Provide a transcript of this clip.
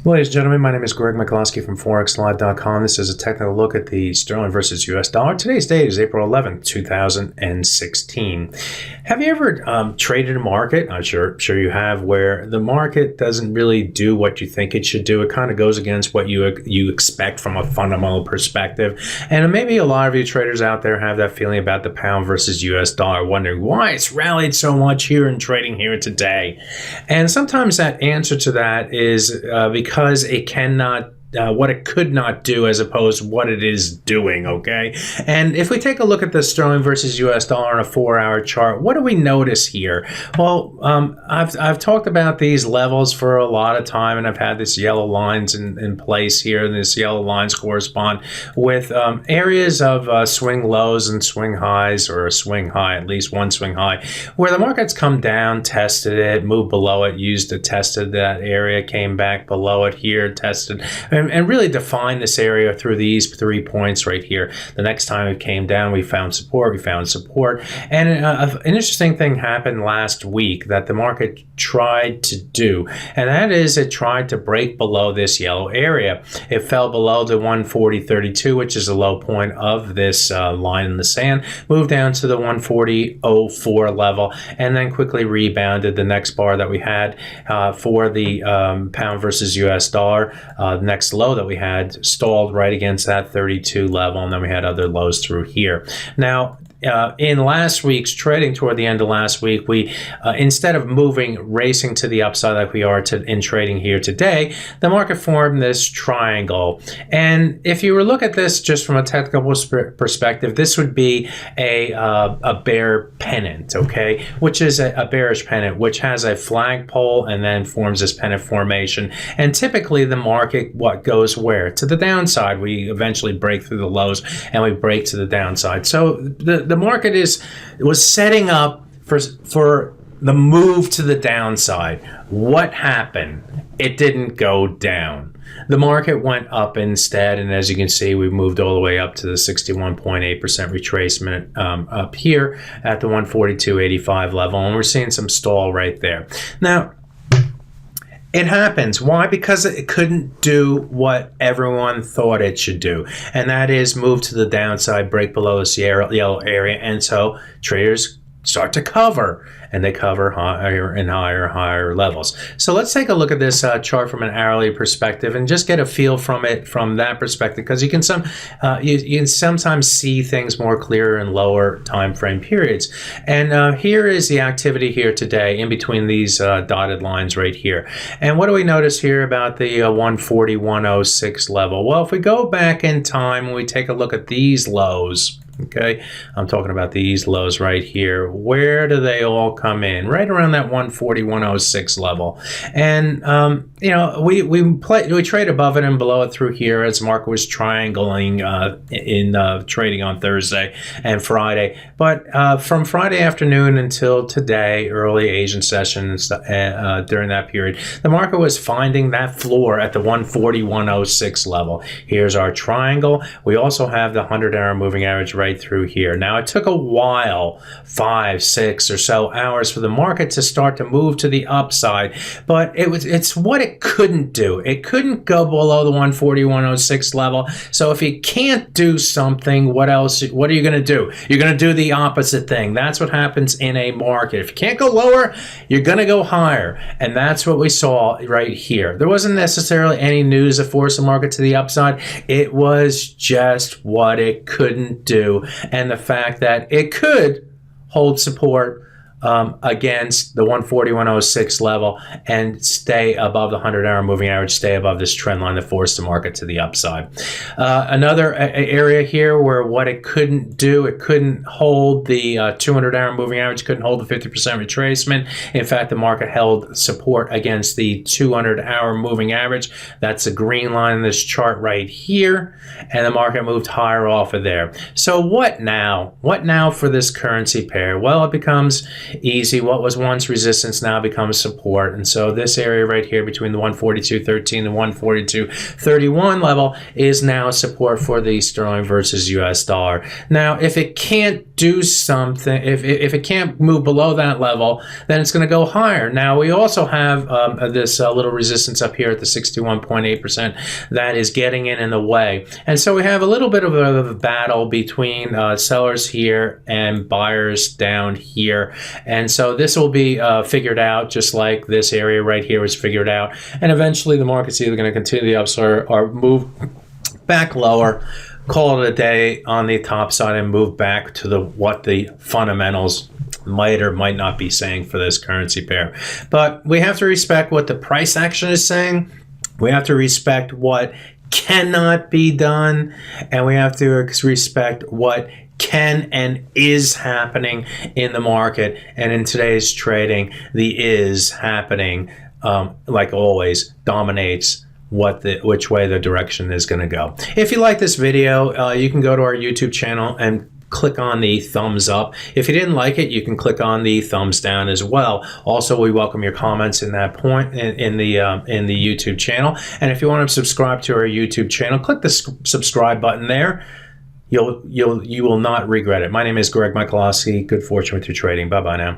Ladies and gentlemen, my name is Greg McCloskey from ForexLive.com. This is a technical look at the sterling versus US dollar. Today's date is April 11th, 2016. Have you ever traded a market? I'm sure you have, where the market doesn't really do what you think it should do. It kind of goes against what you expect from a fundamental perspective. And maybe a lot of you traders out there have that feeling about the pound versus US dollar, wondering why it's rallied so much here and trading here today. And sometimes that answer to that is because it cannot what it could not do as opposed to what it is doing, okay? And if we take a look at the sterling versus US dollar on a 4-hour chart, what do we notice here? Well, I've talked about these levels for a lot of time, and I've had these yellow lines in place here, and these yellow lines correspond with areas of swing lows and swing highs, or a swing high, at least one swing high, where the market's come down, tested it, moved below it, used it, tested that area, came back below it here, tested, and really define this area through these 3 points right here. The next time it came down, we found support, and an interesting thing happened last week that the market tried to do, and that is it tried to break below this yellow area. It fell below the 140.32, which is the low point of this line in the sand, moved down to the 140.04 level, and then quickly rebounded. The next bar that we had for the pound versus US dollar, next low that we had, stalled right against that 32 level, and then we had other lows through here. Now, in last week's trading, toward the end of last week, we instead of racing to the upside like we are in trading here today, the market formed this triangle. And if you were to look at this just from a technical perspective, this would be a bear pennant, okay, which is a bearish pennant, which has a flagpole and then forms this pennant formation. And typically the market goes where? To the downside. We eventually break through the lows and we break to the downside. So the market was setting up for the move to the downside. What happened? It didn't go down. The market went up instead, and as you can see, we moved all the way up to the 61.8% retracement up here at the 142.85 level, and we're seeing some stall right there. Now, it happens. Why? Because it couldn't do what everyone thought it should do, and that is move to the downside, break below this yellow area, and so traders start to cover, and they cover higher and higher levels. So let's take a look at this chart from an hourly perspective and just get a feel from it from that perspective, because you can sometimes see things more clear in lower time frame periods. And here is the activity here today in between these dotted lines right here. And what do we notice here about the 141.06 level? Well, if we go back in time and we take a look at these lows, okay, I'm talking about these lows right here. Where do they all come in? Right around that 141.06 level. And you know, we trade above it and below it through here as the market was triangling in trading on Thursday and Friday. But from Friday afternoon until today, early Asian sessions during that period, the market was finding that floor at the 141.06 level. Here's our triangle. We also have the 100-hour moving average right through here. Now, it took a while, 5, 6 or so hours, for the market to start to move to the upside, but it's what it couldn't do. It couldn't go below the 141.06 level. So if you can't do something, what are you going to do? You're going to do the opposite thing. That's what happens in a market. If you can't go lower, you're going to go higher, and that's what we saw right here. There wasn't necessarily any news that forced the market to the upside. It was just what it couldn't do, and the fact that it could hold support against the 141.06 level and stay above the 100-hour moving average, stay above this trend line that forced the market to the upside. Another area here where what it couldn't do, it couldn't hold the 200-hour moving average, couldn't hold the 50% retracement. In fact, the market held support against the 200-hour moving average. That's the green line in this chart right here, and the market moved higher off of there. So what now? What now for this currency pair? Well, it becomes easy. What was once resistance now becomes support. And so this area right here between the 142.13 and 142.31 level is now support for the sterling versus US dollar. Now, if it can't do something, if it can't move below that level, then it's going to go higher. Now, we also have this little resistance up here at the 61.8% that is getting in the way. And so we have a little bit of a battle between sellers here and buyers down here. And so this will be figured out just like this area right here was figured out. And eventually the market's either going to continue the upside or move back lower, call it a day on the top side, and move back to what the fundamentals might or might not be saying for this currency pair. But we have to respect what the price action is saying. We have to respect what cannot be done, and we have to respect what can and is happening in the market. And in today's trading, the is happening, like always, dominates which way the direction is going to go. If you like this video, you can go to our YouTube channel and click on the thumbs up. If you didn't like it, you can click on the thumbs down as well. Also, we welcome your comments in that point in the YouTube channel. And if you want to subscribe to our YouTube channel, click the subscribe button there. You will not regret it. My name is Greg Michalowski. Good fortune with your trading. Bye bye now.